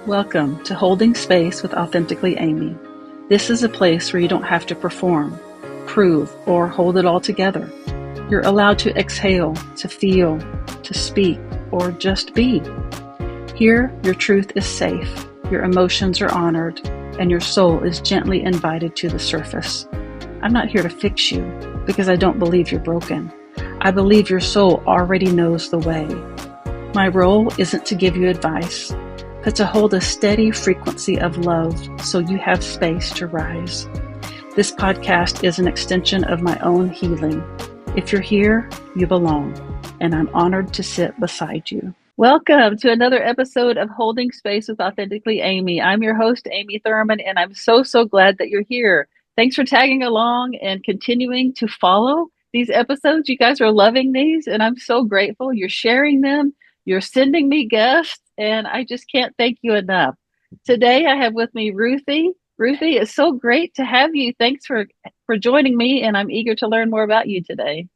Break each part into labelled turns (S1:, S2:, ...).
S1: Welcome to Holding Space with Authentically Amy. This is a place where you don't have to perform, prove, or hold it all together. You're allowed to exhale, to feel, to speak, or just be. Here, your truth is safe, your emotions are honored, and your soul is gently invited to the surface. I'm not here to fix you because I don't believe you're broken. I believe your soul already knows the way. My role isn't to give you advice, but to hold a steady frequency of love so you have space to rise. This podcast is an extension of my own healing. If you're here, you belong, and I'm honored to sit beside you. Welcome to another episode of Holding Space with Authentically Amy. I'm your host, Amy Thurman, and I'm so glad that you're here. Thanks for tagging along and continuing to follow these episodes. You guys are loving these, and I'm so grateful. You're sharing them. You're sending me guests, and I just can't thank you enough. Today, I have with me Ruthie. Ruthie, it's so great to have you. Thanks for joining me, and I'm eager to learn more about you today.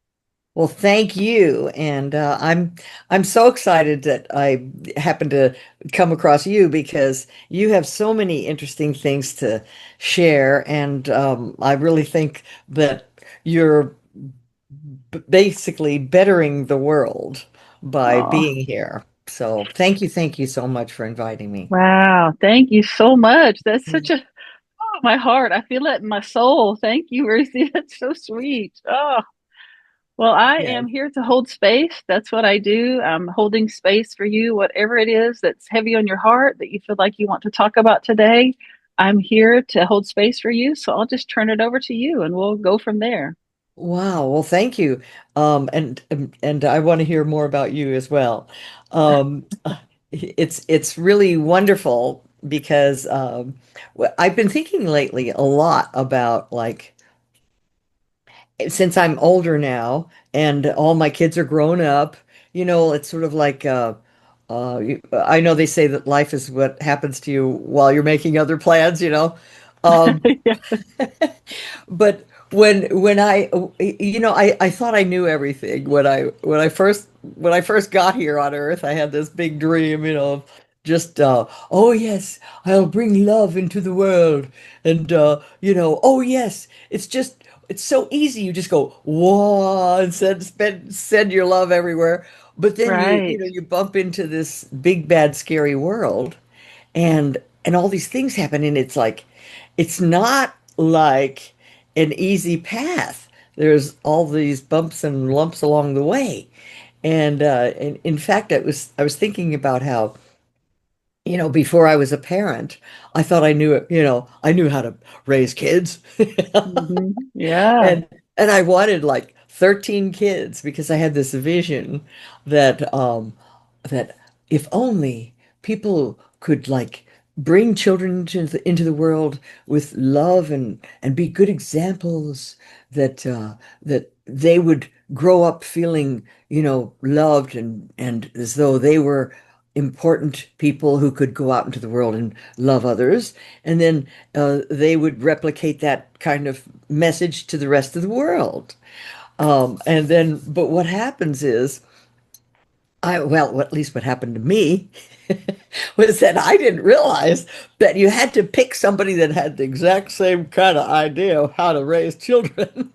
S2: Well, thank you, and I'm so excited that I happened to come across you because you have so many interesting things to share, and I really think that you're basically bettering the world by
S1: Oh,
S2: being here. So thank you so much for inviting me.
S1: wow. Thank you so much. That's such a, oh, my heart. I feel it in my soul. Thank you, Ruthie. That's so sweet. Oh, well, I
S2: Yeah.
S1: am here to hold space. That's what I do. I'm holding space for you, whatever it is that's heavy on your heart that you feel like you want to talk about today. I'm here to hold space for you. So I'll just turn it over to you and we'll go from there.
S2: Wow. Well, thank you. And I want to hear more about you as well. Um, it's really wonderful because I've been thinking lately a lot about like since I'm older now and all my kids are grown up, it's sort of like I know they say that life is what happens to you while you're making other plans. Um,
S1: Yeah.
S2: But when I thought I knew everything when I first got here on Earth. I had this big dream, of just oh yes, I'll bring love into the world, and oh yes, it's so easy. You just go whoa and send your love everywhere. But then
S1: Right.
S2: you bump into this big bad scary world, and all these things happen, and it's like it's not like an easy path. There's all these bumps and lumps along the way. And in fact, I was thinking about how, before I was a parent, I thought I knew it, I knew how to raise kids.
S1: Yeah.
S2: And I wanted like 13 kids because I had this vision that if only people could like bring children into the world with love and be good examples, that they would grow up feeling, loved and as though they were important people who could go out into the world and love others, and then they would replicate that kind of message to the rest of the world. And then, but what happens is, well, at least what happened to me was that I didn't realize that you had to pick somebody that had the exact same kind of idea of how to raise children.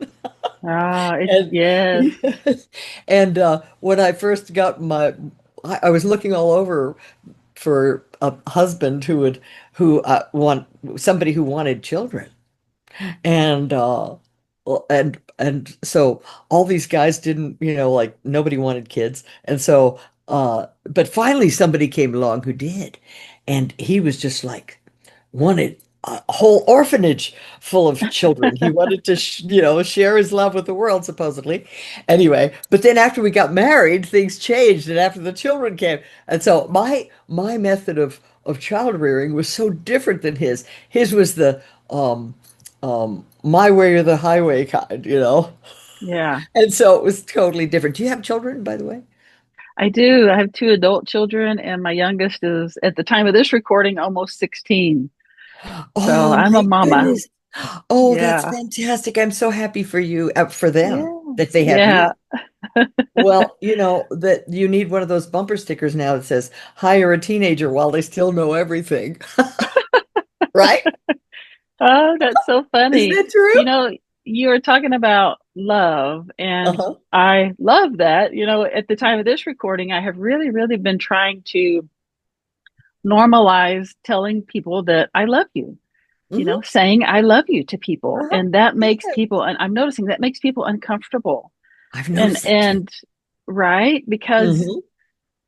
S2: And
S1: Yes.
S2: yes, and when I first got I was looking all over for a husband who want somebody who wanted children. And so all these guys didn't, like nobody wanted kids. And so but finally somebody came along who did. And he was just like wanted a whole orphanage full of children. He wanted to, share his love with the world, supposedly. Anyway, but then after we got married, things changed, and after the children came, and so my method of child rearing was so different than his. His was the my way or the highway kind.
S1: Yeah.
S2: And so it was totally different. Do you have children, by the way?
S1: I do. I have two adult children, and my youngest is, at the time of this recording, almost 16. So
S2: Oh
S1: I'm a
S2: my
S1: mama.
S2: goodness. Oh, that's
S1: Yeah.
S2: fantastic. I'm so happy for you, for them,
S1: Yeah.
S2: that they have
S1: Yeah.
S2: you. Well, that you need one of those bumper stickers now that says, hire a teenager while they still know everything. Right?
S1: Oh, that's so
S2: Isn't
S1: funny.
S2: that true?
S1: You know, you were talking about love, and
S2: Uh-huh.
S1: I love that. At the time of this recording, I have really, really been trying to normalize telling people that I love you,
S2: Hmm.
S1: saying I love you to people.
S2: Uh-huh.
S1: And that makes
S2: Yeah.
S1: people, and I'm noticing that makes people uncomfortable.
S2: I've
S1: And,
S2: noticed that too.
S1: and, right? Because
S2: Hmm.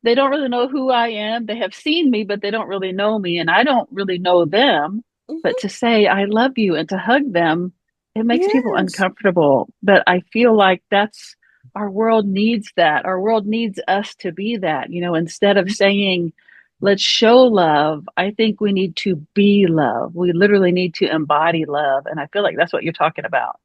S1: they don't really know who I am. They have seen me, but they don't really know me, and I don't really know them. But
S2: Hmm.
S1: to say I love you and to hug them, it makes people
S2: Yes.
S1: uncomfortable. But I feel like that's our world needs that. Our world needs us to be that. Instead of saying, let's show love, I think we need to be love. We literally need to embody love. And I feel like that's what you're talking about.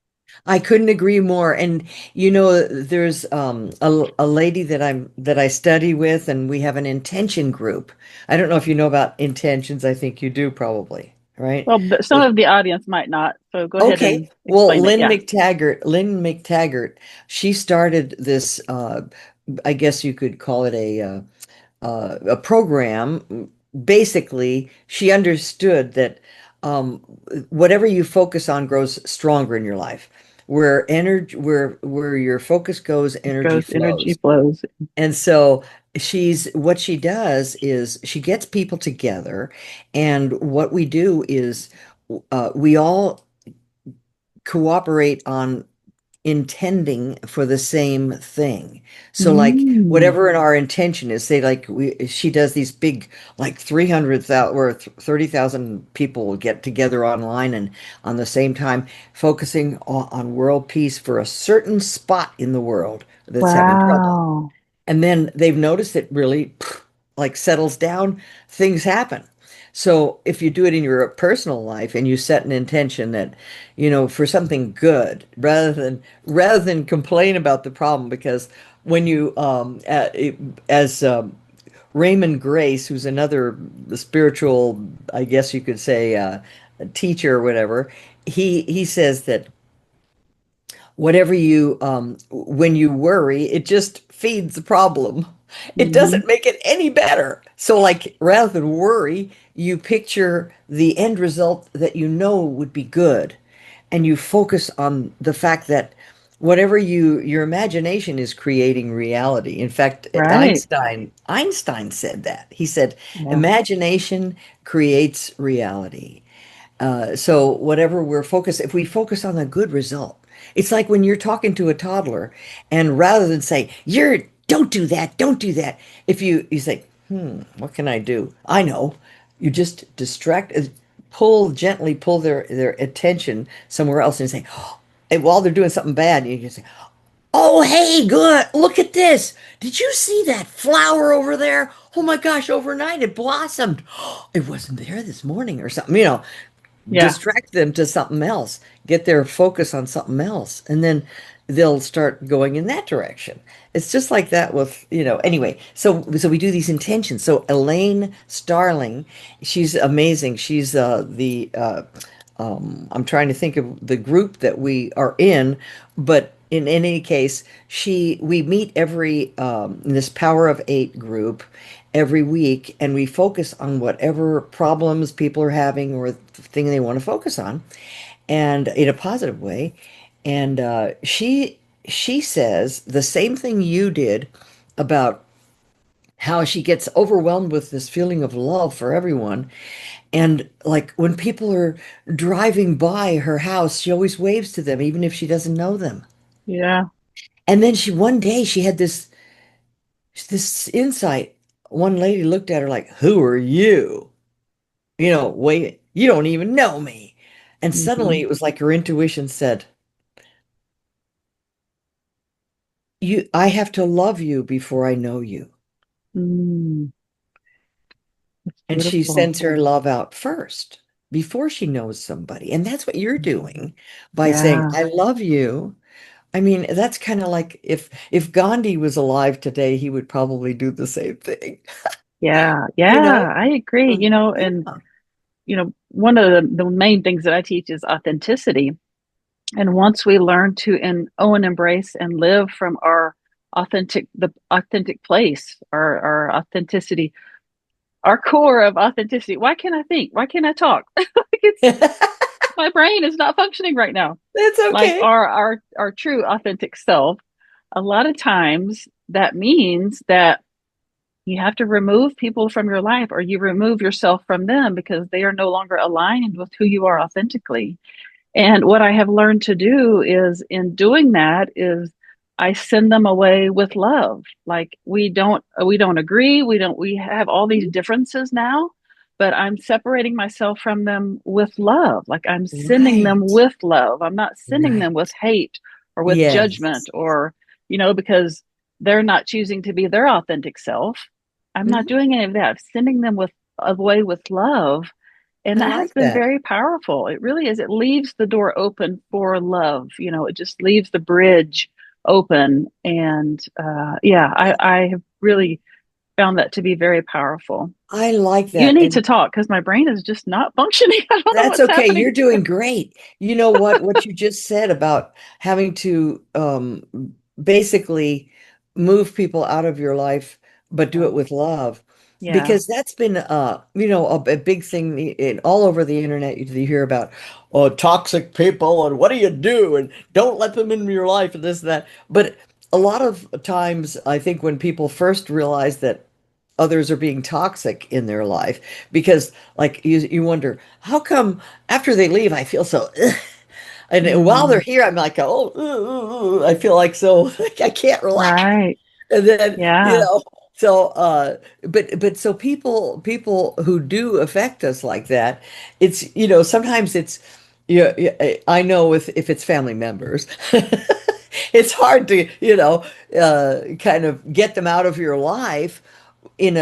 S2: I couldn't agree more. And there's a lady that I study with, and we have an intention group. I don't know if you know about intentions. I think you do probably, right?
S1: Well, but some of the audience might not. So go ahead
S2: Okay.
S1: and
S2: Well,
S1: explain it. Yeah.
S2: Lynn McTaggart, she started this, I guess you could call it a program. Basically, she understood that um, whatever you focus on grows stronger in your life. Where your focus goes, energy
S1: Goes energy
S2: flows.
S1: flows.
S2: And so what she does is she gets people together, and what we do is we all cooperate on intending for the same thing. So like
S1: Mm.
S2: whatever in our intention is, say like she does these big like 300,000 or 30,000 people will get together online and on the same time focusing on world peace for a certain spot in the world that's having trouble.
S1: Wow.
S2: And then they've noticed it really like settles down, things happen. So if you do it in your personal life and you set an intention that, for something good, rather than complain about the problem, because when you as Raymond Grace, who's another spiritual, I guess you could say, teacher or whatever, he says that whatever when you worry, it just feeds the problem. It
S1: Hmm.
S2: doesn't make it any better. So, like, rather than worry, you picture the end result that you know would be good, and you focus on the fact that whatever your imagination is creating reality. In fact,
S1: Right.
S2: Einstein said that. He said,
S1: Yeah.
S2: imagination creates reality. So whatever if we focus on a good result, it's like when you're talking to a toddler, and rather than say, don't do that, don't do that, if you say, what can I do? I know. You just gently pull their attention somewhere else and say, and while they're doing something bad, you just say, oh, hey, good. Look at this. Did you see that flower over there? Oh my gosh, overnight it blossomed. It wasn't there this morning or something,
S1: Yeah.
S2: distract them to something else, get their focus on something else, and then they'll start going in that direction. It's just like that with, anyway. So we do these intentions. So Elaine Starling, she's amazing. She's the I'm trying to think of the group that we are in, but in any case, we meet every in this Power of Eight group every week, and we focus on whatever problems people are having or thing they want to focus on, and in a positive way. And she says the same thing you did about how she gets overwhelmed with this feeling of love for everyone. And like when people are driving by her house, she always waves to them, even if she doesn't know them.
S1: Yeah.
S2: And then one day she had this insight. One lady looked at her like, "Who are you? Wait, you don't even know me." And suddenly
S1: Hmm.
S2: it was like her intuition said, I have to love you before I know you.
S1: Mm. That's
S2: And she
S1: beautiful.
S2: sends her love out first before she knows somebody. And that's what you're doing by saying,
S1: Yeah.
S2: I love you. I mean, that's kind of like if Gandhi was alive today, he would probably do the same thing,
S1: Yeah.
S2: you know?
S1: Yeah. I agree. And
S2: Yeah.
S1: one of the main things that I teach is authenticity. And once we learn to own, embrace, and live from our the authentic place, our authenticity, our core of authenticity. Why can't I think? Why can't I talk? Like it's my brain is not functioning right now.
S2: That's
S1: Like
S2: okay.
S1: our true authentic self. A lot of times that means that you have to remove people from your life, or you remove yourself from them because they are no longer aligned with who you are authentically. And what I have learned to do is, in doing that, is I send them away with love. Like we don't agree, we have all these differences now, but I'm separating myself from them with love. Like I'm sending them
S2: Right.
S1: with love. I'm not sending them with
S2: Right.
S1: hate or with judgment,
S2: Yes.
S1: or because they're not choosing to be their authentic self. I'm not
S2: Mhm.
S1: doing any of that. I'm sending them with away with love, and
S2: I
S1: that has
S2: like
S1: been
S2: that.
S1: very powerful. It really is. It leaves the door open for love. It just leaves the bridge open. And yeah, I have really found that to be very powerful.
S2: I like
S1: You
S2: that.
S1: need to
S2: And
S1: talk because my brain is just not functioning. I don't know
S2: that's
S1: what's
S2: okay.
S1: happening.
S2: You're doing great. You know what you just said about having to basically move people out of your life, but do
S1: Yeah.
S2: it with love.
S1: Yeah.
S2: Because that's been a big thing all over the internet. You hear about toxic people and what do you do and don't let them in your life and this and that. But a lot of times I think when people first realize that others are being toxic in their life, because like you wonder how come after they leave I feel so and while they're
S1: Mm,
S2: here I'm like, oh, I feel like so like I can't relax.
S1: right.
S2: And then
S1: Yeah.
S2: so but so people who do affect us like that, it's sometimes it's I know if it's family members it's hard to kind of get them out of your life in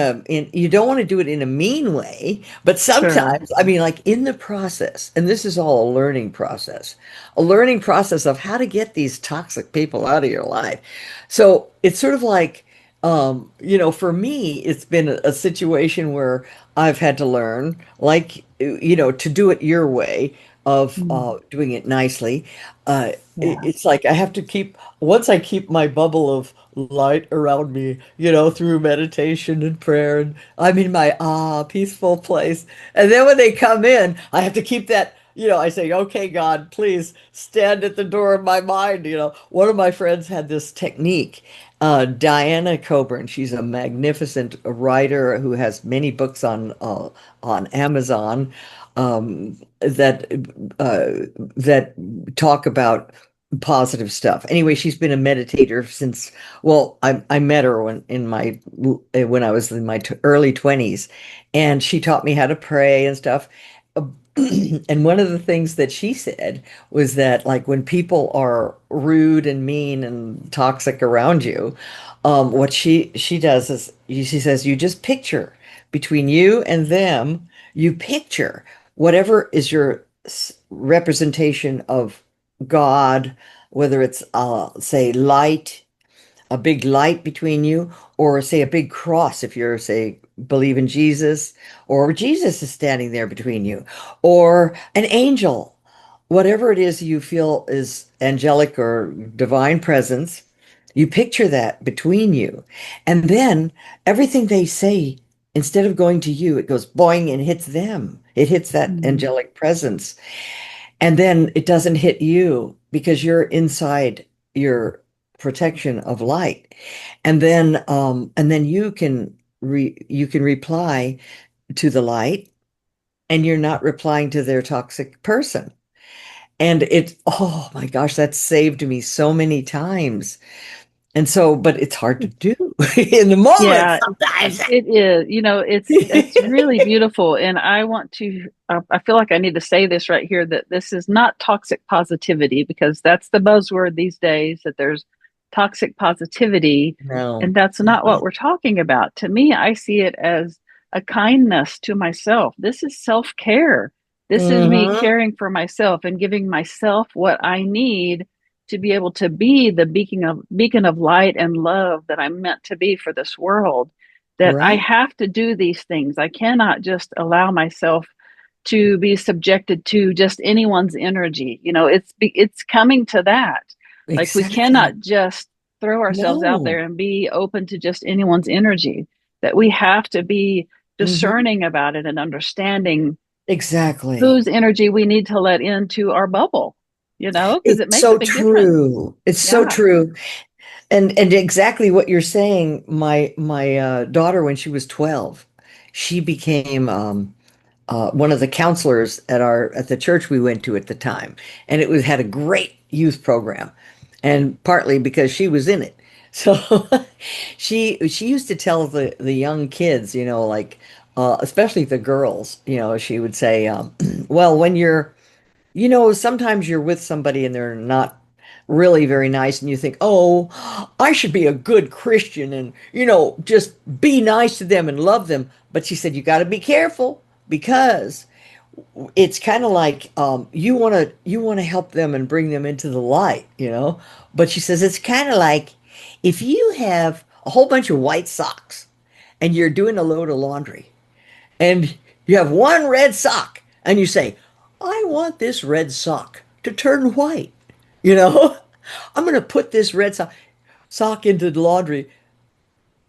S2: you don't want to do it in a mean way, but
S1: Sure.
S2: sometimes, I mean, like in the process, and this is all a learning process of how to get these toxic people out of your life. So it's sort of like, for me, it's been a situation where I've had to learn, like, to do it your way of
S1: Mm,
S2: doing it nicely. Uh,
S1: yeah.
S2: it's like I have to once I keep my bubble of light around me, through meditation and prayer, and I'm in my peaceful place. And then when they come in, I have to keep that, I say, okay, God, please stand at the door of my mind. One of my friends had this technique, Diana Coburn. She's a magnificent writer who has many books on Amazon that that talk about positive stuff. Anyway, she's been a meditator since, well, I met her when I was in my early 20s, and she taught me how to pray and stuff. And one of the things that she said was that, like, when people are rude and mean and toxic around you, what she does is she says you just picture between you and them, you picture whatever is your representation of God, whether it's say light, a big light between you, or say a big cross if you're, say, believe in Jesus, or Jesus is standing there between you, or an angel, whatever it is you feel is angelic or divine presence, you picture that between you. And then everything they say, instead of going to you, it goes boing and hits them. It hits that
S1: Mm,
S2: angelic presence. And then it doesn't hit you because you're inside your protection of light. And then you can reply to the light, and you're not replying to their toxic person. And oh my gosh, that saved me so many times. And so, but it's hard to do in the moment
S1: yeah.
S2: sometimes.
S1: It is, it's really beautiful. And I feel like I need to say this right here, that this is not toxic positivity, because that's the buzzword these days, that there's toxic positivity.
S2: No.
S1: And that's not what we're talking about. To me, I see it as a kindness to myself. This is self care. This is me
S2: Hmm.
S1: caring for myself and giving myself what I need to be able to be the beacon of light and love that I'm meant to be for this world. That I
S2: Right.
S1: have to do these things. I cannot just allow myself to be subjected to just anyone's energy. It's coming to that. Like we
S2: Exactly.
S1: cannot just throw ourselves out there
S2: No.
S1: and be open to just anyone's energy, that we have to be
S2: Hmm.
S1: discerning about it and understanding
S2: Exactly.
S1: whose energy we need to let into our bubble, because it
S2: It's
S1: makes a
S2: so
S1: big difference.
S2: true. It's so
S1: Yeah.
S2: true. And exactly what you're saying, my daughter, when she was 12, she became one of the counselors at the church we went to at the time, and it was had a great youth program, and partly because she was in it. So she used to tell the young kids, like especially the girls, she would say, well, when you're sometimes you're with somebody and they're not really very nice, and you think, oh, I should be a good Christian and, just be nice to them and love them. But she said, you got to be careful because it's kind of like you want to help them and bring them into the light. But she says it's kind of like if you have a whole bunch of white socks and you're doing a load of laundry and you have one red sock and you say, I want this red sock to turn white. You know, I'm going to put this sock into the laundry.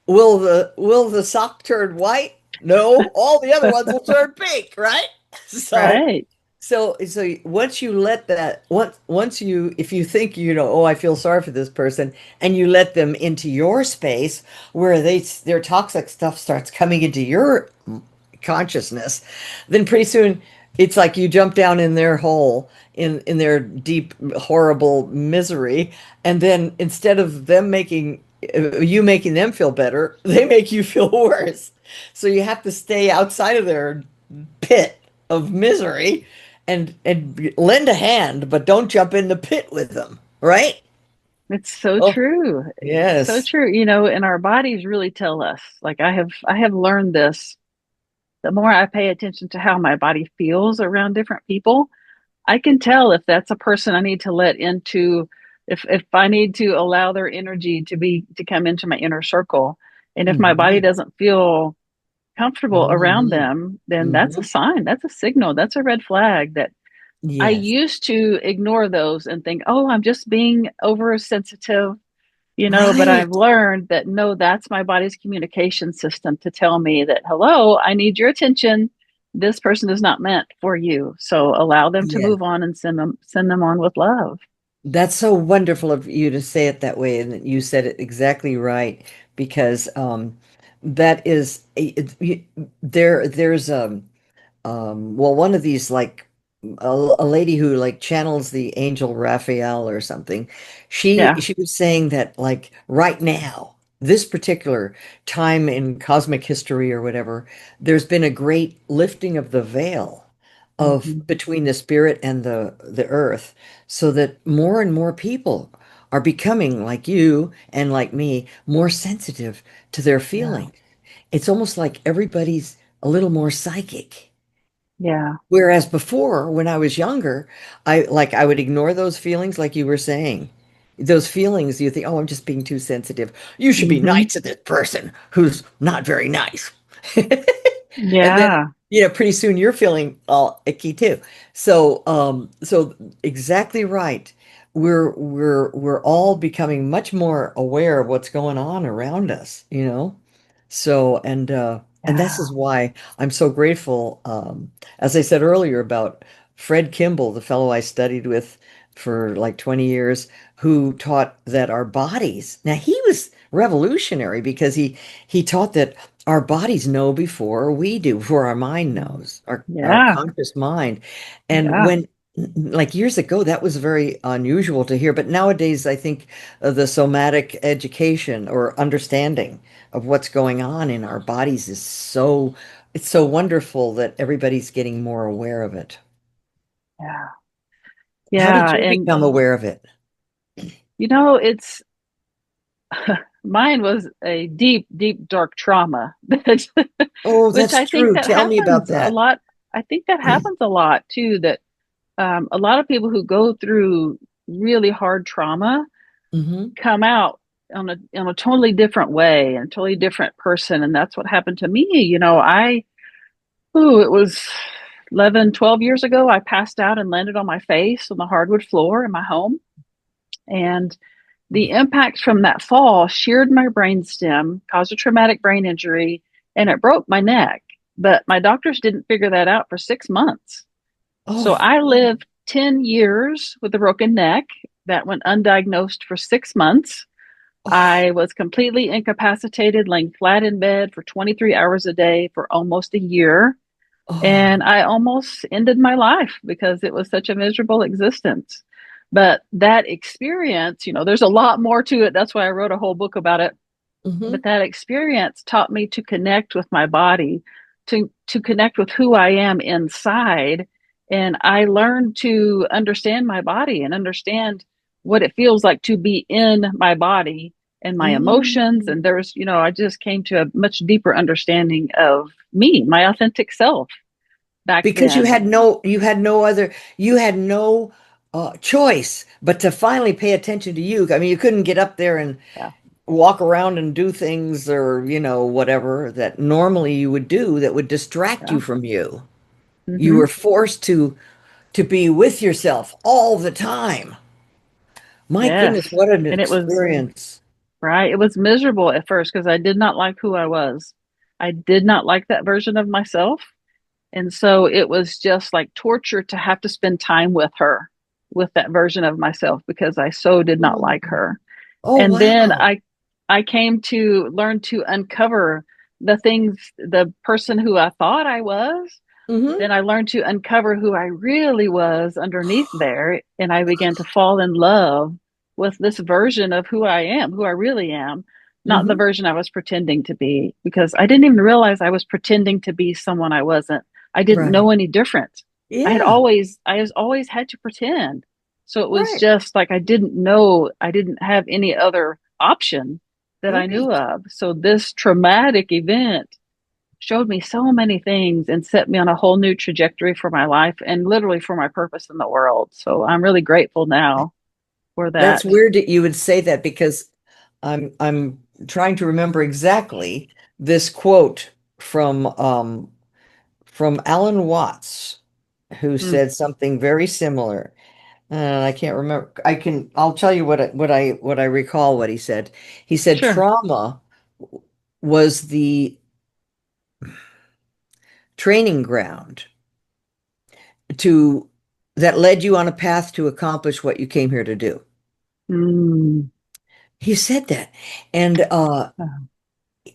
S2: Will the sock turn white? No, all the other ones will turn pink, right? So
S1: Right.
S2: so once you let that once you if you think oh, I feel sorry for this person, and you let them into your space where their toxic stuff starts coming into your consciousness, then pretty soon it's like you jump down in their hole, in their deep horrible misery, and then instead of them making you making them feel better, they make you feel worse. So you have to stay outside of their pit of misery and lend a hand, but don't jump in the pit with them, right?
S1: It's so
S2: Oh,
S1: true. So
S2: yes.
S1: true. And our bodies really tell us. Like I have learned this. The more I pay attention to how my body feels around different people, I can tell if that's a person I need to let into, if I need to allow their energy to come into my inner circle. And if my body
S2: Hmm.
S1: doesn't feel comfortable around
S2: Hmm.
S1: them, then that's a
S2: Hmm.
S1: sign, that's a signal, that's a red flag that I
S2: Yes.
S1: used to ignore those and think, oh, I'm just being oversensitive, but I've
S2: Right.
S1: learned that no, that's my body's communication system to tell me that, hello, I need your attention. This person is not meant for you. So allow them to
S2: Yeah.
S1: move on and send them on with love.
S2: That's so wonderful of you to say it that way, and that you said it exactly right, because that is there's well, one of these, like a lady who like channels the angel Raphael or something. She
S1: Yeah.
S2: she was saying that, like, right now, this particular time in cosmic history or whatever, there's been a great lifting of the veil of
S1: Hmm.
S2: between the spirit and the earth, so that more and more people are becoming, like you and like me, more sensitive to their
S1: Yeah.
S2: feelings. It's almost like everybody's a little more psychic.
S1: Yeah.
S2: Whereas before, when I was younger, I would ignore those feelings, like you were saying. Those feelings, you think, oh, I'm just being too sensitive. You should be
S1: Hmm.
S2: nice to this person who's not very nice. And then,
S1: Yeah.
S2: pretty soon you're feeling all icky too. So exactly right. We're all becoming much more aware of what's going on around us. So, and this
S1: Yeah.
S2: is why I'm so grateful, as I said earlier, about Fred Kimball, the fellow I studied with for like 20 years, who taught that our bodies, now he was revolutionary because he taught that our bodies know before we do, before our mind
S1: Mm.
S2: knows, our
S1: Yeah.
S2: conscious mind. And
S1: Yeah.
S2: when, like, years ago, that was very unusual to hear. But nowadays, I think the somatic education or understanding of what's going on in our bodies it's so wonderful that everybody's getting more aware of it.
S1: Yeah.
S2: How did
S1: Yeah.
S2: you
S1: And
S2: become aware of it?
S1: it's mine was a deep, deep, dark trauma that,
S2: Oh,
S1: which
S2: that's
S1: I think
S2: true.
S1: that
S2: Tell me about
S1: happens a
S2: that.
S1: lot. I think that happens a lot too, that a lot of people who go through really hard trauma
S2: Hmm.
S1: come out on a totally different way and totally different person. And that's what happened to me. It was 11, 12 years ago. I passed out and landed on my face on the hardwood floor in my home. And the impact from that fall sheared my brainstem, caused a traumatic brain injury, and it broke my neck. But my doctors didn't figure that out for 6 months. So
S2: Oh,
S1: I lived 10 years with a broken neck that went undiagnosed for 6 months.
S2: oh,
S1: I was completely incapacitated, laying flat in bed for 23 hours a day for almost a year.
S2: oh.
S1: And I almost ended my life because it was such a miserable existence. But that experience, there's a lot more to it. That's why I wrote a whole book about it. But
S2: Hmm.
S1: that experience taught me to connect with my body, to connect with who I am inside. And I learned to understand my body and understand what it feels like to be in my body and my emotions. And
S2: Hmm.
S1: I just came to a much deeper understanding of me, my authentic self back
S2: Because
S1: then.
S2: you had no choice but to finally pay attention to you. I mean, you couldn't get up there and
S1: Yeah.
S2: walk around and do things or, whatever that normally you would do that would distract
S1: Yeah.
S2: you from you. You
S1: Hmm.
S2: were forced to be with yourself all the time. My goodness,
S1: Yes.
S2: what an
S1: And it was
S2: experience.
S1: right. It was miserable at first because I did not like who I was. I did not like that version of myself. And so it was just like torture to have to spend time with her, with that version of myself, because I so did not
S2: Oh,
S1: like her.
S2: oh,
S1: And then
S2: wow.
S1: I came to learn to uncover the things, the person who I thought I was. But
S2: Hmm.
S1: then I learned to uncover who I really was underneath there. And I began to fall in love with this version of who I am, who I really am, not the
S2: Hmm.
S1: version I was pretending to be, because I didn't even realize I was pretending to be someone I wasn't. I didn't know
S2: Right.
S1: any different.
S2: Yeah.
S1: I was always had to pretend. So it was
S2: Right.
S1: just like I didn't know, I didn't have any other option that I knew
S2: Right.
S1: of. So this traumatic event showed me so many things and set me on a whole new trajectory for my life and literally for my purpose in the world. So I'm really grateful now for
S2: That's
S1: that.
S2: weird that you would say that because I'm trying to remember exactly this quote from Alan Watts, who
S1: Mm,
S2: said something very similar. And I can't remember. I'll tell you what I recall what he said. He said
S1: sure.
S2: trauma was the training ground to that led you on a path to accomplish what you came here to do.
S1: Mm,
S2: He said that. And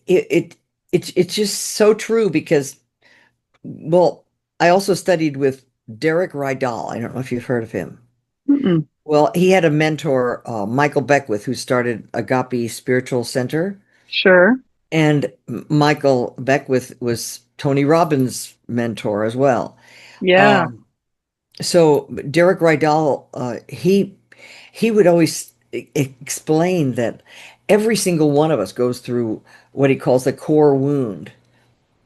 S2: it, it it's just so true because, well, I also studied with Derek Rydall. I don't know if you've heard of him.
S1: mm-mm,
S2: Well, he had a mentor, Michael Beckwith, who started Agape Spiritual Center.
S1: sure.
S2: And Michael Beckwith was Tony Robbins' mentor as well.
S1: Yeah.
S2: Um, so Derek Rydall, he would always explain that every single one of us goes through what he calls the core wound.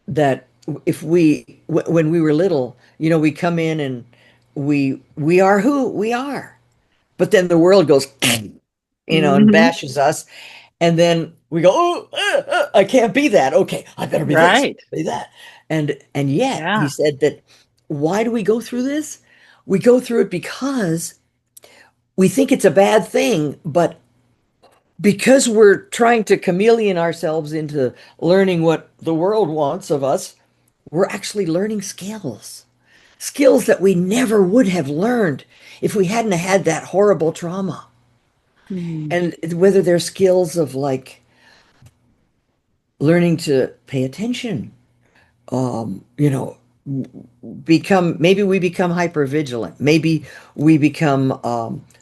S2: That if when we were little, we come in and we are who we are, but then the world goes, and
S1: Hmm.
S2: bashes us. And then we go, oh, I can't be that. Okay, I better be this,
S1: Right.
S2: be that. And yet he
S1: Yeah.
S2: said that why do we go through this? We go through it because we think it's a bad thing, but because we're trying to chameleon ourselves into learning what the world wants of us, we're actually learning skills that we never would have learned if we hadn't had that horrible trauma.
S1: Mm,
S2: And whether they're skills of like learning to pay attention, um, you know, maybe we become hyper vigilant. Maybe we become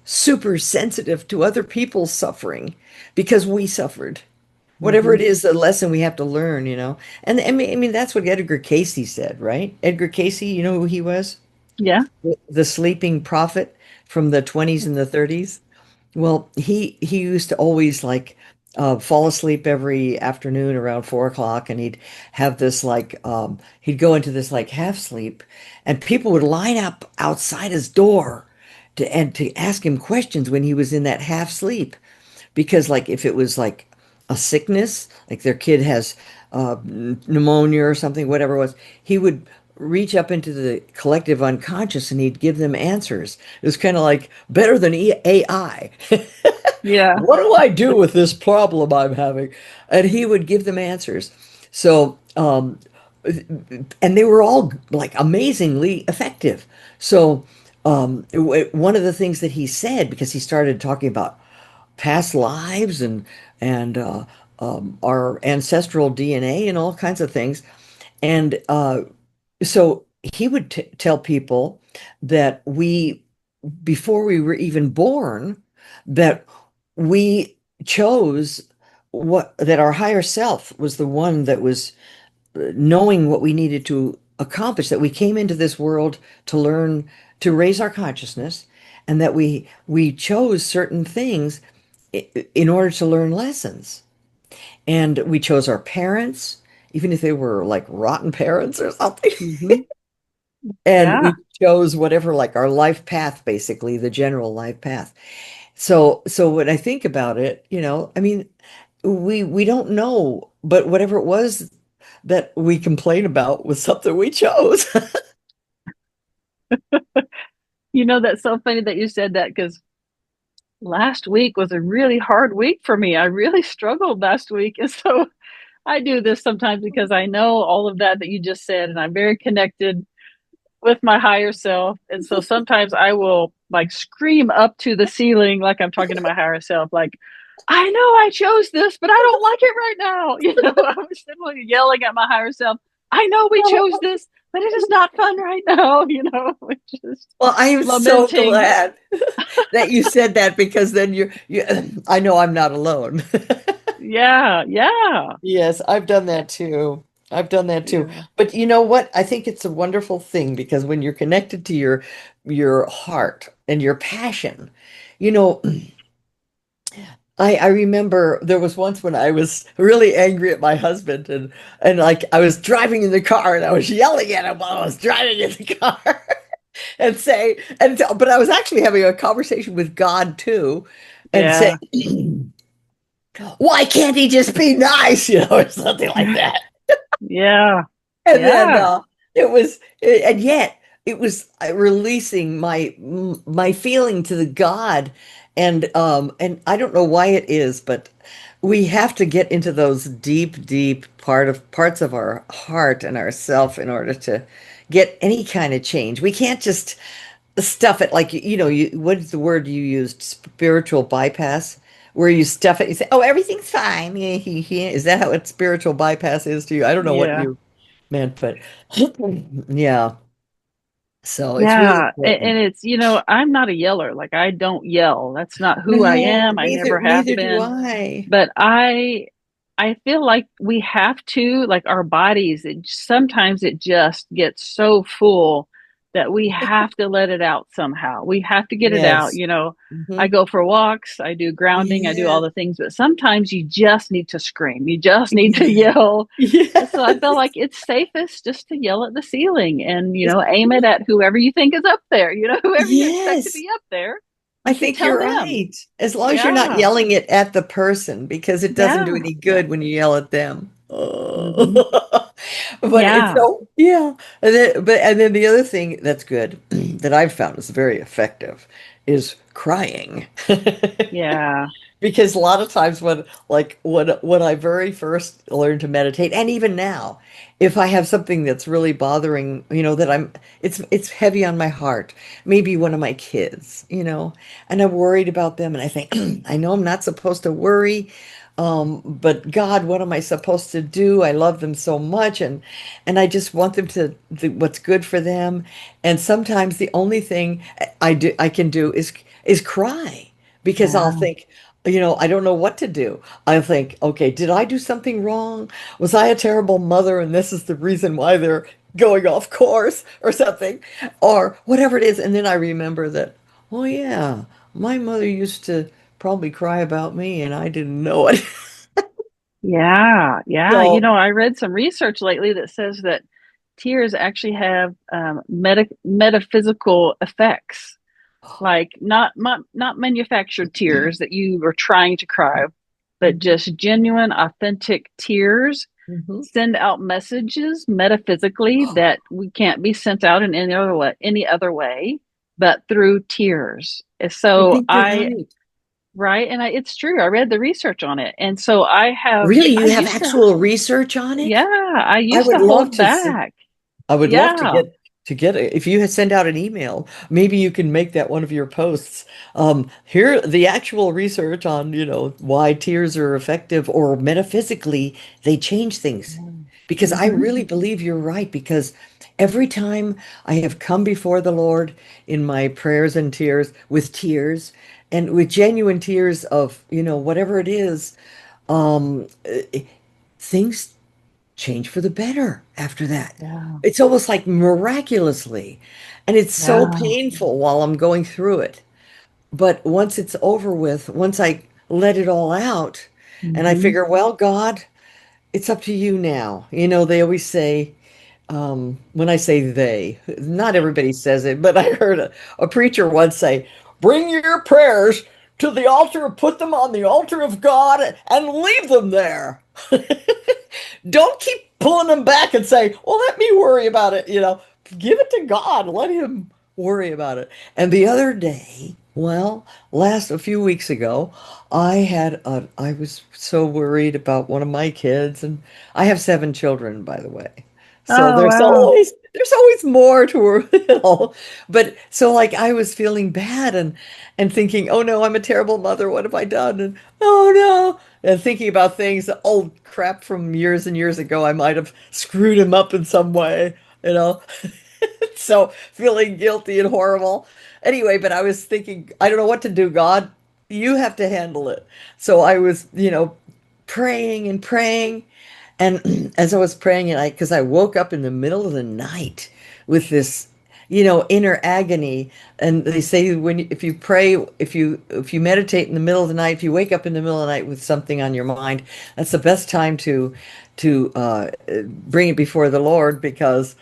S2: super sensitive to other people's suffering because we suffered. Whatever it
S1: hmm.
S2: is, the lesson we have to learn. And I mean, that's what Edgar Casey said, right? Edgar Casey, you know who he was?
S1: Yeah.
S2: The sleeping prophet from the 20s and the 30s. Well, he used to always like fall asleep every afternoon around 4 o'clock, and he'd have this like he'd go into this like half sleep, and people would line up outside his door to ask him questions when he was in that half sleep, because like if it was like a sickness, like their kid has pneumonia or something, whatever it was, he would reach up into the collective unconscious and he'd give them answers. It was kind of like better than AI.
S1: Yeah.
S2: What do I do with this problem I'm having? And he would give them answers. So, and they were all like amazingly effective. So, one of the things that he said, because he started talking about past lives and our ancestral DNA and all kinds of things, and so he would tell people that before we were even born, that we chose that our higher self was the one that was knowing what we needed to accomplish, that we came into this world to learn, to raise our consciousness, and that we chose certain things in order to learn lessons. And we chose our parents, even if they were like rotten parents or something.
S1: Hmm.
S2: And
S1: Yeah.
S2: we chose whatever, like our life path, basically, the general life path. So when I think about it, I mean, we don't know, but whatever it was that we complain about was something we chose.
S1: That's so funny that you said that because last week was a really hard week for me. I really struggled last week. And so I do this sometimes because I know all of that you just said, and I'm very connected with my higher self. And so sometimes I will like scream up to the ceiling, like I'm talking to my higher self, like, I know I chose this, but I don't like it right now. I was simply yelling at my higher self, I know we chose this, but it is not fun right now, just
S2: Well, I am so
S1: lamenting.
S2: glad that you said that because then I know I'm not alone.
S1: Yeah, yeah,
S2: Yes, I've done that too. I've done that too.
S1: yeah.
S2: But you know what? I think it's a wonderful thing because when you're connected to your heart and your passion, you know, I remember there was once when I was really angry at my husband and like I was driving in the car and I was yelling at him while I was driving in the car and say but I was actually having a conversation with God too and say
S1: Yeah,
S2: why can't he just be nice, or something like that.
S1: yeah,
S2: And then
S1: yeah,
S2: and yet it was releasing my feeling to the God, and I don't know why it is, but we have to get into those deep, deep parts of our heart and ourself in order to get any kind of change. We can't just stuff it like what is the word you used? Spiritual bypass, where you stuff it. You say, "Oh, everything's fine." Is that how what spiritual bypass is to you? I don't know what
S1: yeah.
S2: you meant, but yeah. So it's really
S1: Yeah, and
S2: important.
S1: it's, I'm not a yeller. Like I don't yell. That's not who I
S2: No,
S1: am. I
S2: neither
S1: never have
S2: neither do
S1: been.
S2: I.
S1: But I feel like we have to, like our bodies, sometimes it just gets so full that we have to let it out somehow. We have to get it out.
S2: Yes.
S1: I
S2: Hmm.
S1: go for walks, I do grounding, I do all
S2: Yeah.
S1: the things, but sometimes you just need to scream. You just need to
S2: Yeah.
S1: yell. And so I feel
S2: Yes.
S1: like it's safest just to yell at the ceiling and, aim it at whoever you think is up there, whoever you expect to
S2: Yes.
S1: be up there,
S2: I
S1: you can
S2: think
S1: tell
S2: you're
S1: them.
S2: right. As long as you're not
S1: Yeah.
S2: yelling it at the person, because it doesn't do
S1: Yeah.
S2: any
S1: Yeah.
S2: good when you yell at them.
S1: Hmm.
S2: Oh. But it's
S1: Yeah.
S2: so, yeah. And then the other thing that's good that I've found is very effective is crying.
S1: Yeah.
S2: Because a lot of times when I very first learned to meditate, and even now, if I have something that's really bothering, that it's heavy on my heart, maybe one of my kids, and I'm worried about them, and I think, I know I'm not supposed to worry, but God, what am I supposed to do? I love them so much, and I just want them to do what's good for them, and sometimes the only thing I can do is cry because I'll
S1: Yeah.
S2: think, I don't know what to do. I think, okay, did I do something wrong? Was I a terrible mother and this is the reason why they're going off course or something? Or whatever it is. And then I remember that, oh yeah, my mother used to probably cry about me and I didn't know it.
S1: Yeah. Yeah.
S2: So,
S1: I read some research lately that says that tears actually have metaphysical effects, like not manufactured tears that you are trying to cry, but just genuine, authentic tears
S2: Mhm.
S1: send out messages metaphysically that we can't be sent out in any other way but through tears.
S2: I
S1: So
S2: think you're right.
S1: right, and it's true. I read the research on it, and so
S2: Really,
S1: I
S2: you have
S1: used to,
S2: actual research on
S1: yeah,
S2: it?
S1: I
S2: I
S1: used
S2: would
S1: to
S2: love
S1: hold
S2: to see.
S1: back.
S2: I would love
S1: Yeah.
S2: to get it. If you send out an email, maybe you can make that one of your posts. Here, the actual research on, why tears are effective or metaphysically they change things. Because I
S1: Mm-hmm.
S2: really believe you're right. Because every time I have come before the Lord in my prayers and tears, and with genuine tears of, whatever it is, things change for the better after that.
S1: Yeah.
S2: It's almost like miraculously. And it's so
S1: Yeah.
S2: painful while I'm going through it. But once it's over with, once I let it all out, and I
S1: Mm-hmm.
S2: figure, well, God, it's up to you now. They always say, when I say they, not everybody says it, but I heard a preacher once say, bring your prayers to the altar, put them on the altar of God, and leave them there. Don't keep pulling them back and say, well, let me worry about it. Give it to God. Let him worry about it. And the other day, well, a few weeks ago, I was so worried about one of my kids, and I have 7 children, by the way. So
S1: Oh, wow.
S2: there's always more to worry, But so like I was feeling bad and thinking, oh no, I'm a terrible mother. What have I done? And oh no. And thinking about things, old crap from years and years ago, I might have screwed him up in some way, you know. So feeling guilty and horrible. Anyway, but I was thinking, I don't know what to do, God. You have to handle it. So I was, praying and praying. And as I was praying, and because I woke up in the middle of the night with this, inner agony. And they say if you pray, if you meditate in the middle of the night, if you wake up in the middle of the night with something on your mind, that's the best time to bring it before the Lord because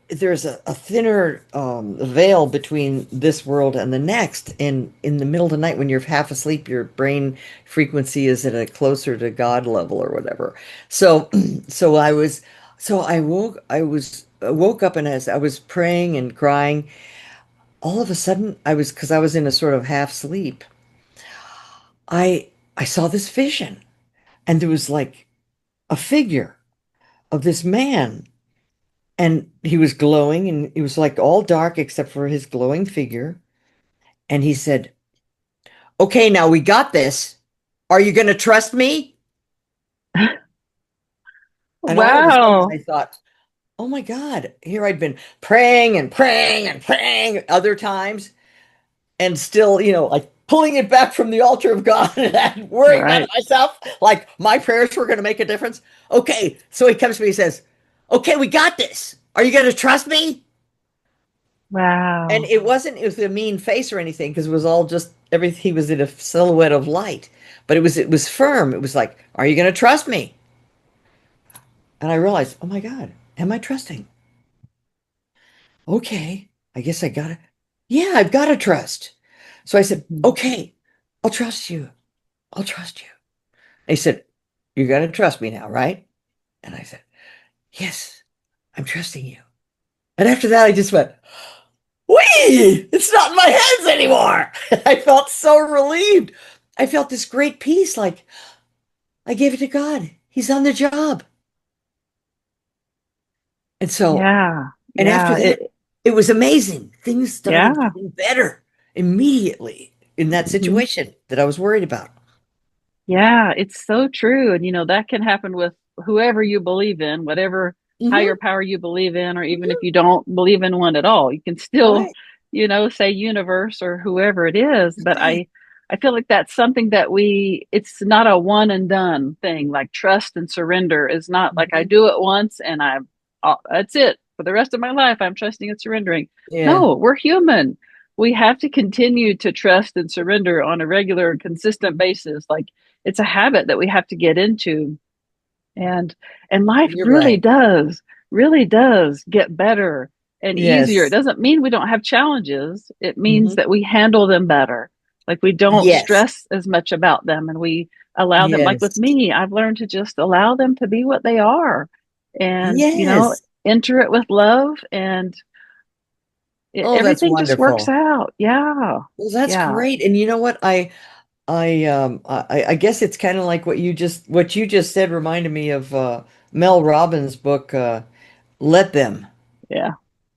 S2: there's a thinner veil between this world and the next. And in the middle of the night, when you're half asleep, your brain frequency is at a closer to God level or whatever. So, so I was, so I woke up and as I was praying and crying, all of a sudden because I was in a sort of half sleep, I saw this vision and there was like a figure of this man and he was glowing and it was like all dark except for his glowing figure. And he said, okay, now we got this. Are you going to trust me? And all of a sudden
S1: Wow.
S2: I thought, oh my God, here I'd been praying and praying and praying other times and still, like pulling it back from the altar of God and worrying about it
S1: Right.
S2: myself, like my prayers were going to make a difference. Okay, so he comes to me and says, okay, we got this. Are you going to trust me? And
S1: Wow.
S2: it wasn't with a mean face or anything because it was all just everything. He was in a silhouette of light, but it was firm. It was like, are you going to trust me? And I realized, oh my God, am I trusting? Okay, I guess I gotta, yeah, I've got to trust. So I said,
S1: Mhm.
S2: okay, I'll trust you. I'll trust you. He said, you got to trust me now, right? And I said, yes, I'm trusting you. And after that, I just went, wee, it's not in my hands anymore. I felt so relieved. I felt this great peace, like I gave it to God. He's on the job. And so,
S1: Yeah.
S2: and after
S1: Yeah.
S2: that, it was amazing. Things started
S1: Yeah.
S2: getting better immediately in that
S1: Mhm.
S2: situation that I was worried about.
S1: Yeah, it's so true. And that can happen with whoever you believe in, whatever higher
S2: Hmm.
S1: power you believe in, or even if
S2: Hmm.
S1: you don't believe in one at all. You can still,
S2: Right.
S1: say universe or whoever it is. But
S2: Right.
S1: I feel like that's something that it's not a one and done thing. Like trust and surrender is not like I
S2: Mhm.
S1: do it once and that's it. For the rest of my life, I'm trusting and surrendering.
S2: Yeah.
S1: No, we're human. We have to continue to trust and surrender on a regular, consistent basis. Like it's a habit that we have to get into, and life
S2: You're right.
S1: really does get better and easier. It
S2: Yes.
S1: doesn't mean we don't have challenges. It means
S2: Hmm.
S1: that we handle them better. Like we don't
S2: Yes.
S1: stress as much about them, and we allow them, like with
S2: Yes.
S1: me, I've learned to just allow them to be what they are and,
S2: Yes.
S1: enter it with love and
S2: Oh, that's
S1: everything just works
S2: wonderful.
S1: out. Yeah.
S2: Well, that's
S1: Yeah.
S2: great. And you know what? I guess it's kind of like what you just said reminded me of Mel Robbins' book, Let Them,
S1: Yeah.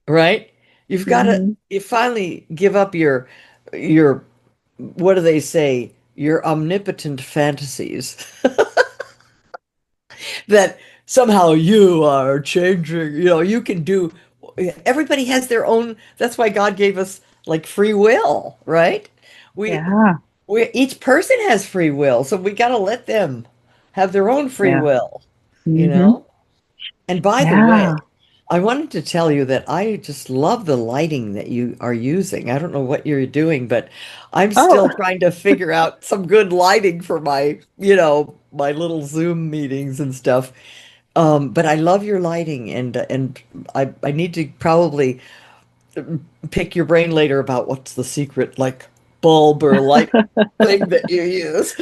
S2: right? You've got to
S1: Hmm.
S2: you finally give up your what do they say? Your omnipotent fantasies that somehow you are changing, you can do everybody has their own, that's why God gave us like free will, right? We
S1: Yeah.
S2: each person has free will, so we got to let them have their own free
S1: Yeah.
S2: will, you
S1: Hmm.
S2: know? And by the way,
S1: Yeah.
S2: I wanted to tell you that I just love the lighting that you are using. I don't know what you're doing, but I'm
S1: Oh,
S2: still trying to figure out some good lighting for my, my little Zoom meetings and stuff. But I love your lighting, and I need to probably pick your brain later about what's the secret like bulb or light thing that you use.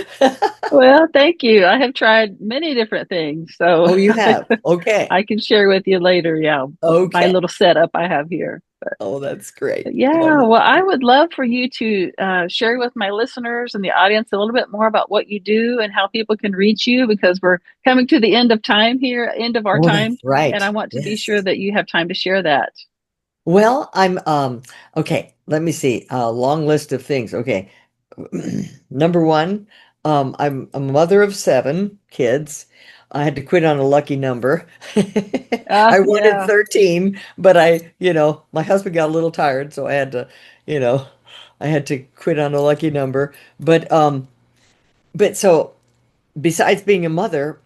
S1: well, thank you. I have tried many different things, so
S2: Oh, you have. Okay.
S1: I can share with you later. Yeah, my
S2: Okay.
S1: little setup I have here.
S2: Oh, that's great.
S1: Yeah, well, I
S2: Wonderful.
S1: would love for you to share with my listeners and the audience a little bit more about what you do and how people can reach you because we're coming to the end of time here, end of our
S2: Oh,
S1: time,
S2: that's
S1: and I
S2: right.
S1: want to be sure
S2: Yes.
S1: that you have time to share that.
S2: Well, I'm okay, let me see. A long list of things. Okay. Number one, I'm a mother of 7 kids. I had to quit on a lucky number. I wanted
S1: Yeah.
S2: 13, but my husband got a little tired, so you know, I had to quit on a lucky number. But so besides being a mother,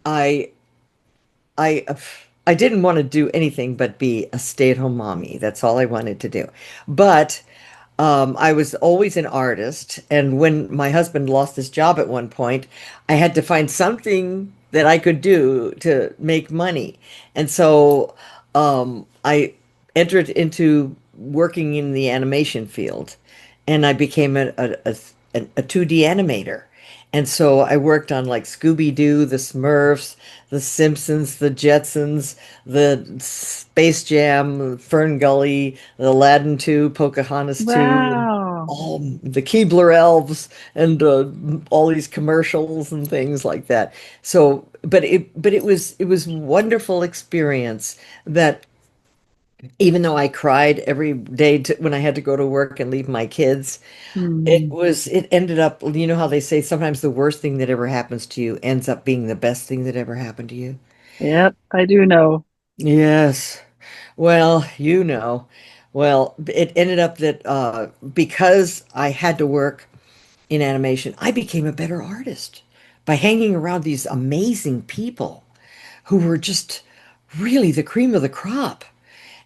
S2: I I I didn't want to do anything but be a stay-at-home mommy. That's all I wanted to do. But I was always an artist, and when my husband lost his job at one point, I had to find something that I could do to make money. And so I entered into working in the animation field, and I became a 2D animator. And so I worked on like Scooby-Doo, the Smurfs, the Simpsons, the Jetsons, the Space Jam, Fern Gully, the Aladdin 2, Pocahontas 2, and
S1: Wow.
S2: all the Keebler elves and all these commercials and things like that. So, but it was wonderful experience that even though I cried every day when I had to go to work and leave my kids,
S1: Hmm.
S2: it ended up, you know how they say sometimes the worst thing that ever happens to you ends up being the best thing that ever happened to you.
S1: Yep, I do know.
S2: Yes. Well, well, it ended up that because I had to work in animation, I became a better artist by hanging around these amazing people who were just really the cream of the crop,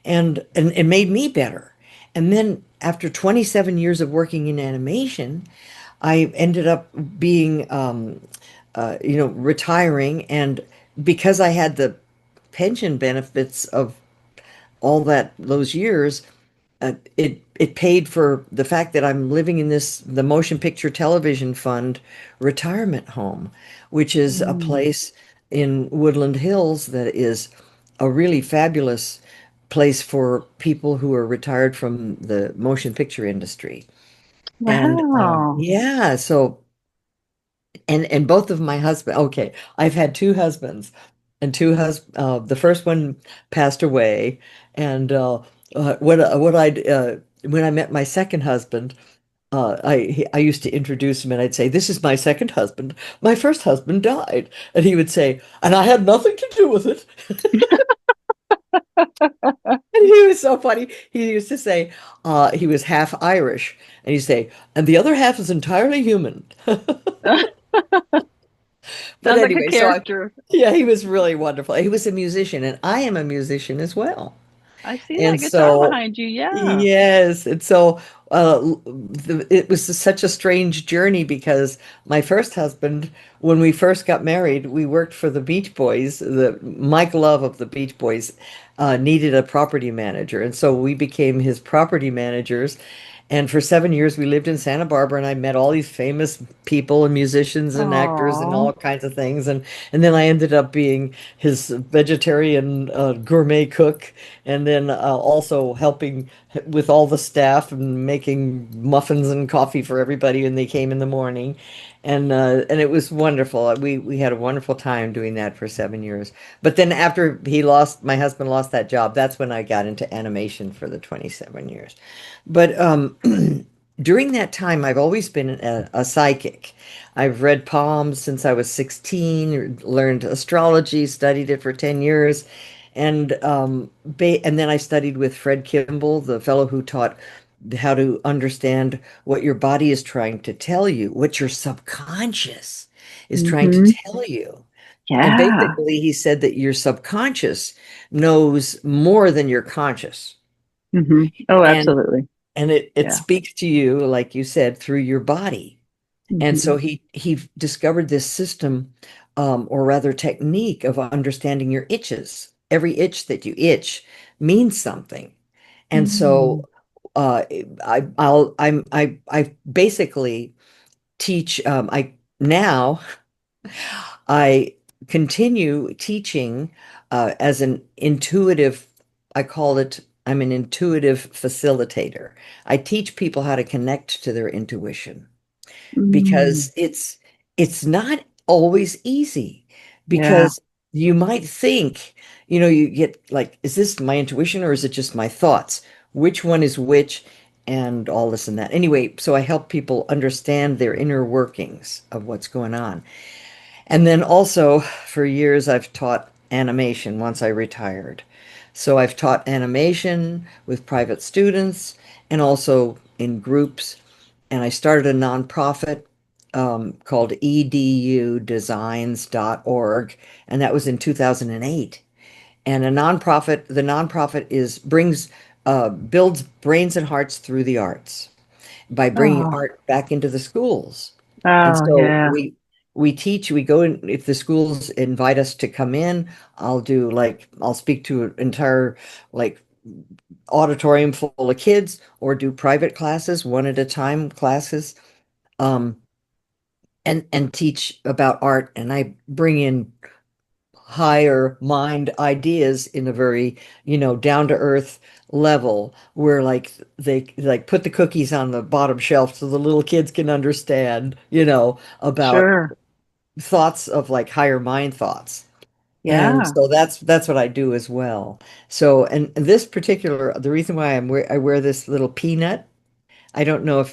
S2: and it made me better. And then after 27 years of working in animation, I ended up being, retiring. And because I had the pension benefits of all those years, it paid for the fact that I'm living in the Motion Picture Television Fund retirement home, which is a
S1: Mm.
S2: place in Woodland Hills that is a really fabulous place for people who are retired from the motion picture industry. And
S1: Wow.
S2: yeah, so and both of my husband, okay, I've had 2 husbands, and the first one passed away, and what I when I met my second husband, I used to introduce him, and I'd say, "This is my second husband. My first husband died," and he would say, "And I had nothing to do with it." And he was so funny. He used to say he was half Irish, and he'd say, "And the other half is entirely human." But
S1: Sounds like a
S2: anyway,
S1: character.
S2: yeah, he was really wonderful. He was a musician, and I am a musician as well.
S1: I see that
S2: And
S1: guitar
S2: so,
S1: behind you. Yeah.
S2: yes, and so it was such a strange journey because my first husband, when we first got married, we worked for the Beach Boys. The Mike Love of the Beach Boys needed a property manager, and so we became his property managers. And for 7 years, we lived in Santa Barbara, and I met all these famous people and musicians and actors and
S1: Oh.
S2: all kinds of things. And then I ended up being his vegetarian gourmet cook, and then also helping with all the staff and making muffins and coffee for everybody when they came in the morning. And it was wonderful. We had a wonderful time doing that for 7 years. But then after my husband lost that job, that's when I got into animation for the 27 years. But during that time, I've always been a psychic. I've read palms since I was 16, learned astrology, studied it for 10 years. And then I studied with Fred Kimball, the fellow who taught how to understand what your body is trying to tell you, what your subconscious is trying to
S1: Mm-hmm.
S2: tell you. And
S1: Yeah.
S2: basically, he said that your subconscious knows more than your conscious.
S1: Mm-hmm. Oh,
S2: And
S1: absolutely.
S2: and it
S1: Yeah.
S2: speaks to you, like you said, through your body. And
S1: Mm-hmm.
S2: so he discovered this system, or rather technique of understanding your itches. Every itch that you itch means something. And
S1: Mm-hmm.
S2: so I basically teach. I now I continue teaching as an intuitive, I call it, I'm an intuitive facilitator. I teach people how to connect to their intuition
S1: Mm.
S2: because it's not always easy,
S1: Yeah.
S2: because you might think, you get like, is this my intuition or is it just my thoughts? Which one is which? And all this and that. Anyway, so I help people understand their inner workings of what's going on. And then also for years, I've taught animation once I retired. So I've taught animation with private students and also in groups. And I started a nonprofit called edudesigns.org, and that was in 2008. And the nonprofit builds brains and hearts through the arts by bringing
S1: Oh.
S2: art back into the schools. And
S1: Oh,
S2: so
S1: yeah.
S2: we go in, if the schools invite us to come in, I'll speak to an entire like auditorium full of kids, or do private classes, one at a time classes, um, and teach about art. And I bring in higher mind ideas in a very, down to earth level, where like they like put the cookies on the bottom shelf so the little kids can understand, about
S1: Sure.
S2: thoughts of like higher mind thoughts. And
S1: Yeah.
S2: so that's what I do as well. So, and this particular, the reason why I wear this little peanut, I don't know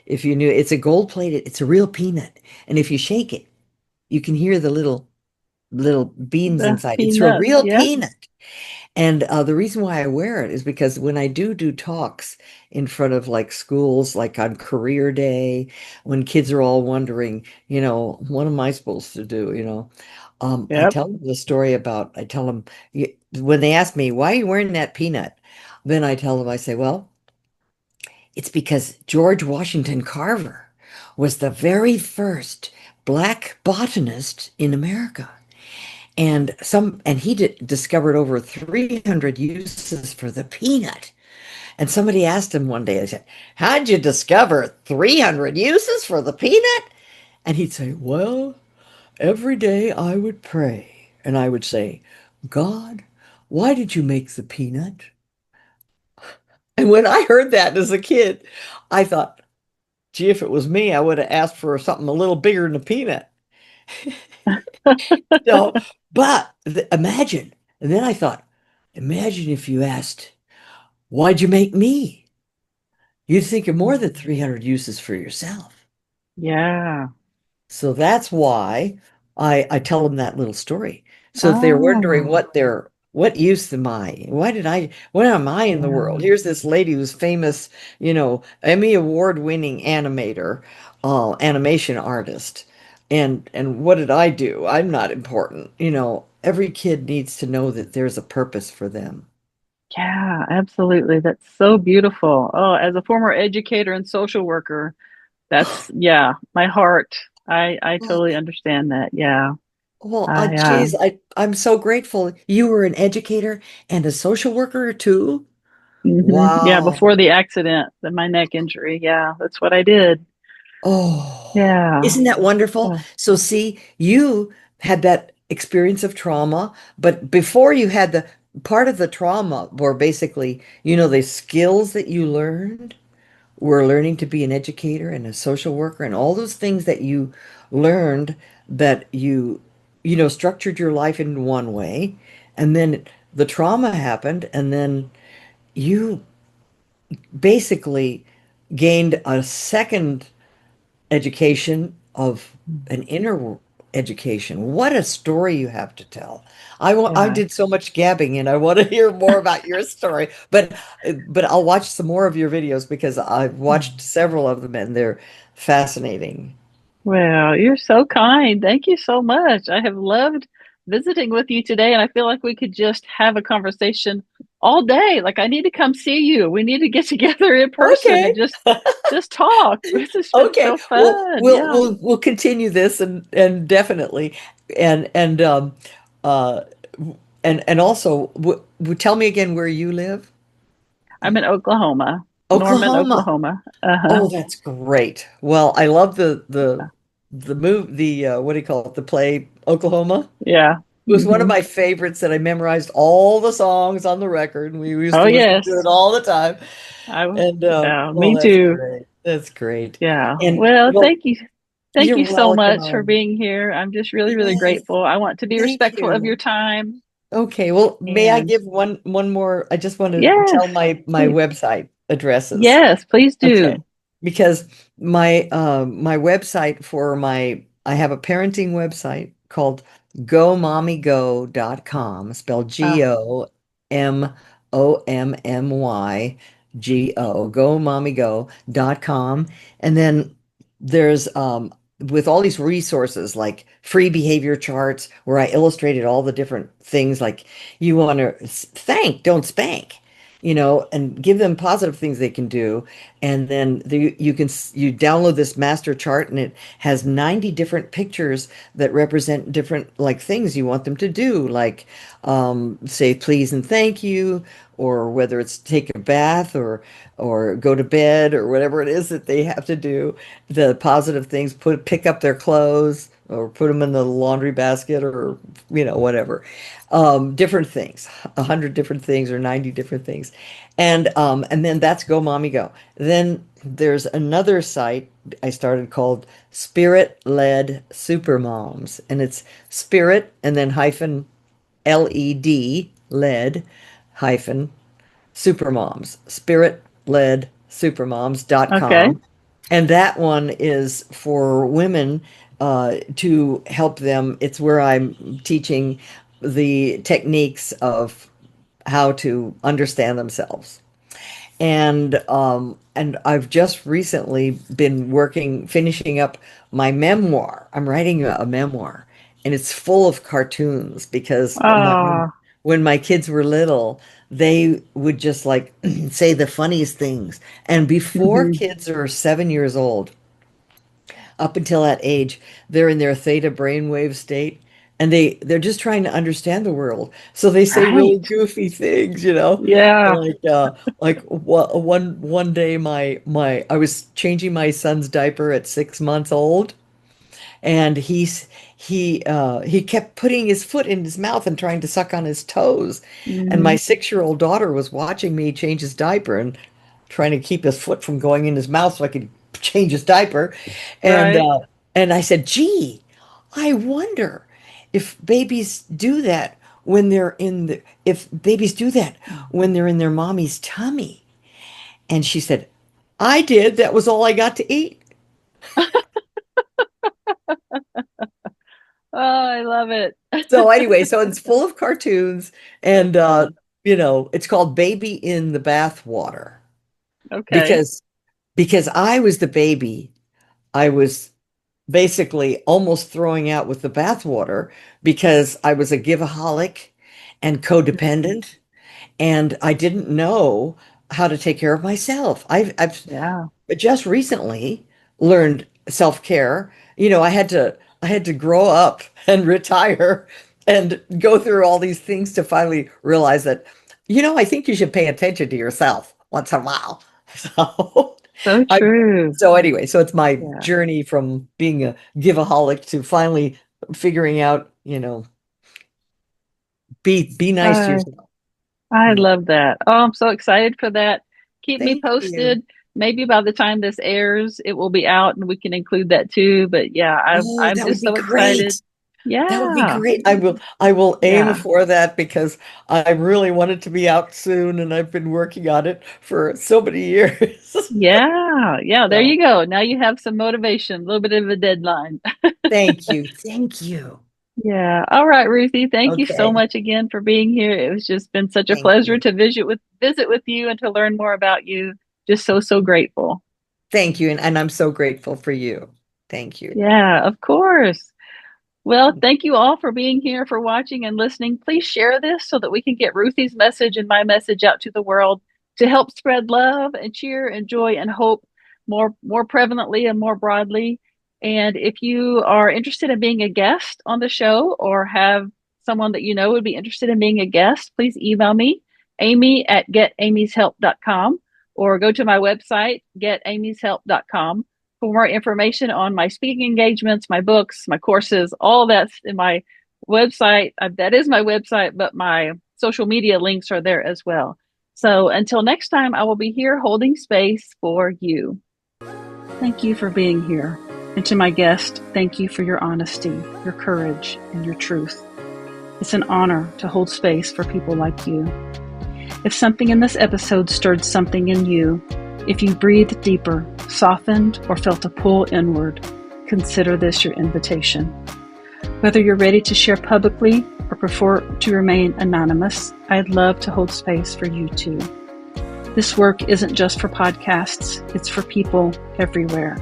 S2: if you knew, it's a gold plated, it's a real peanut. And if you shake it, you can hear the little beans
S1: The
S2: inside. It's a
S1: peanuts.
S2: real
S1: Yeah.
S2: peanut. And the reason why I wear it is because when I do talks in front of like schools, like on career day, when kids are all wondering, what am I supposed to do? I
S1: Yep.
S2: tell them the story about, I tell them, when they ask me, why are you wearing that peanut? Then I tell them, I say, well, it's because George Washington Carver was the very first black botanist in America. And he discovered over 300 uses for the peanut. And somebody asked him one day, I said, how'd you discover 300 uses for the peanut? And he'd say, well, every day I would pray and I would say, God, why did you make the peanut? And when I heard that as a kid, I thought, gee, if it was me, I would have asked for something a little bigger than a peanut. So, but imagine. And then I thought, imagine if you asked, why'd you make me? You'd think of more than 300 uses for yourself.
S1: Yeah.
S2: So that's why I tell them that little story. So if they're wondering
S1: Oh,
S2: what use am I? What am I in the world?
S1: yeah.
S2: Here's this lady who's famous, Emmy award winning animator, animation artist. And what did I do? I'm not important. Every kid needs to know that there's a purpose for them.
S1: Yeah, absolutely. That's so beautiful. Oh, as a former educator and social worker, that's, yeah, my heart. I totally understand that. Yeah.
S2: Well,
S1: I
S2: geez, I'm so grateful. You were an educator and a social worker too.
S1: Yeah,
S2: Wow.
S1: before the accident, my neck injury. Yeah, that's what I did.
S2: Oh,
S1: Yeah.
S2: isn't that wonderful?
S1: Uh,
S2: So, see, you had that experience of trauma, but before you had the part of the trauma were basically, the skills that you learned were learning to be an educator and a social worker and all those things that you learned that structured your life in one way. And then the trauma happened, and then you basically gained a second education of an inner education. What a story you have to tell. I
S1: yeah.
S2: did so much gabbing and I want to hear more about your story. But I'll watch some more of your videos because I've watched several of them and they're fascinating.
S1: Well, you're so kind. Thank you so much. I have loved visiting with you today, and I feel like we could just have a conversation all day. Like I need to come see you. We need to get together in person and
S2: Okay.
S1: just talk. This has been
S2: Okay.
S1: so fun. Yeah.
S2: We'll continue this and definitely and uh and also tell me again where you live.
S1: I'm in Oklahoma, Norman,
S2: Oklahoma.
S1: Oklahoma. Uh-huh.
S2: Oh, that's great. Well, I love the move the what do you call it? The play Oklahoma.
S1: Yeah.
S2: It was one of
S1: Hmm.
S2: my favorites that I memorized all the songs on the record, and we used
S1: Oh,
S2: to listen to it
S1: yes.
S2: all the time.
S1: I,
S2: And
S1: yeah,
S2: oh,
S1: me
S2: that's
S1: too.
S2: great. That's great.
S1: Yeah.
S2: And
S1: Well,
S2: well,
S1: thank you. Thank
S2: you're
S1: you so
S2: welcome,
S1: much for
S2: hon.
S1: being here. I'm just really, really
S2: Yes,
S1: grateful. I want to be
S2: thank
S1: respectful of your
S2: you.
S1: time.
S2: Okay, well, may I
S1: And
S2: give one more? I just want to
S1: yes,
S2: tell my
S1: please.
S2: website addresses.
S1: Yes, please
S2: Okay.
S1: do.
S2: Because my website for my I have a parenting website called gomommygo.com, spelled
S1: Uh,
S2: GOMOMMYGO, and then there's with all these resources like free behavior charts where I illustrated all the different things like you want to thank, don't spank, and give them positive things they can do. And then you download this master chart and it has 90 different pictures that represent different like things you want them to do, like say please and thank you, or whether it's take a bath or go to bed or whatever it is that they have to do. The positive things, pick up their clothes or put them in the laundry basket or whatever. Different things, 100 different things or 90 different things. And then that's Go Mommy Go. Then there's another site I started called Spirit Led Supermoms, and it's spirit and then hyphen LED led hyphen supermoms, spirit led
S1: okay.
S2: supermoms.com. And that one is for women to help them. It's where I'm teaching the techniques of how to understand themselves. And I've just recently been finishing up my memoir. I'm writing a memoir, and it's full of cartoons because
S1: Oh,
S2: when my kids were little, they would just like say the funniest things. And before
S1: hmm,
S2: kids are 7 years old, up until that age, they're in their theta brainwave state, and they're just trying to understand the world. So they say really
S1: right.
S2: goofy things,
S1: Yeah.
S2: like one day my I was changing my son's diaper at 6 months old, and he kept putting his foot in his mouth and trying to suck on his toes. And my
S1: Hmm.
S2: 6-year-old daughter was watching me change his diaper and trying to keep his foot from going in his mouth so I could change his diaper. And
S1: Right.
S2: uh, and I said, "Gee, I wonder if babies do that if babies do that when they're in their mommy's tummy." And she said, "I did. That was all I got to eat."
S1: Oh, I love it.
S2: So anyway, so it's full of cartoons
S1: That's
S2: and
S1: fun.
S2: it's called Baby in the Bathwater
S1: Okay.
S2: because I was the baby. I was basically almost throwing out with the bathwater because I was a giveaholic and
S1: Mhm.
S2: codependent, and I didn't know how to take care of myself.
S1: Yeah.
S2: But just recently learned self-care. I had to grow up and retire and go through all these things to finally realize that I think you should pay attention to yourself once in a while. So,
S1: So
S2: I,
S1: true.
S2: so anyway, so it's my
S1: Yeah.
S2: journey from being a giveaholic to finally figuring out, be nice to
S1: I
S2: yourself.
S1: I
S2: Yeah.
S1: love that. Oh, I'm so excited for that. Keep me
S2: Thank you.
S1: posted. Maybe by the time this airs, it will be out and we can include that too. But yeah,
S2: Oh,
S1: I'm
S2: that would
S1: just
S2: be
S1: so excited.
S2: great. That would be
S1: Yeah.
S2: great. I will aim
S1: Yeah.
S2: for that because I really want it to be out soon and I've been working on it for so many years.
S1: Yeah. Yeah. There
S2: So,
S1: you go. Now you have some motivation, a little bit of a deadline.
S2: thank you. Thank you.
S1: Yeah. All right, Ruthie. Thank you so
S2: Okay.
S1: much again for being here. It was just been such a
S2: Thank
S1: pleasure
S2: you.
S1: to visit with you and to learn more about you. Just so grateful.
S2: Thank you. And I'm so grateful for you. Thank you.
S1: Yeah, of course. Well, thank you all for being here, for watching and listening. Please share this so that we can get Ruthie's message and my message out to the world to help spread love and cheer and joy and hope more prevalently and more broadly. And if you are interested in being a guest on the show or have someone that you know would be interested in being a guest, please email me, amy@getamyshelp.com, or go to my website, getamyshelp.com, for more information on my speaking engagements, my books, my courses, all that's in my website. That is my website, but my social media links are there as well. So until next time, I will be here holding space for you. Thank you for being here. And to my guest, thank you for your honesty, your courage, and your truth. It's an honor to hold space for people like you. If something in this episode stirred something in you, if you breathed deeper, softened, or felt a pull inward, consider this your invitation. Whether you're ready to share publicly or prefer to remain anonymous, I'd love to hold space for you too. This work isn't just for podcasts, it's for people everywhere.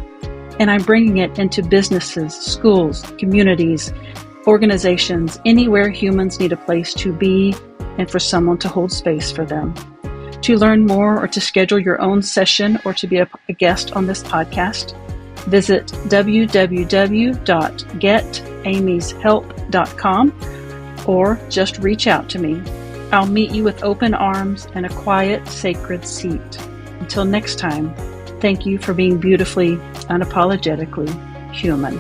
S1: And I'm bringing it into businesses, schools, communities, organizations, anywhere humans need a place to be and for someone to hold space for them. To learn more or to schedule your own session or to be a guest on this podcast, visit www.getamyshelp.com or just reach out to me. I'll meet you with open arms and a quiet, sacred seat. Until next time, thank you for being beautifully, unapologetically human.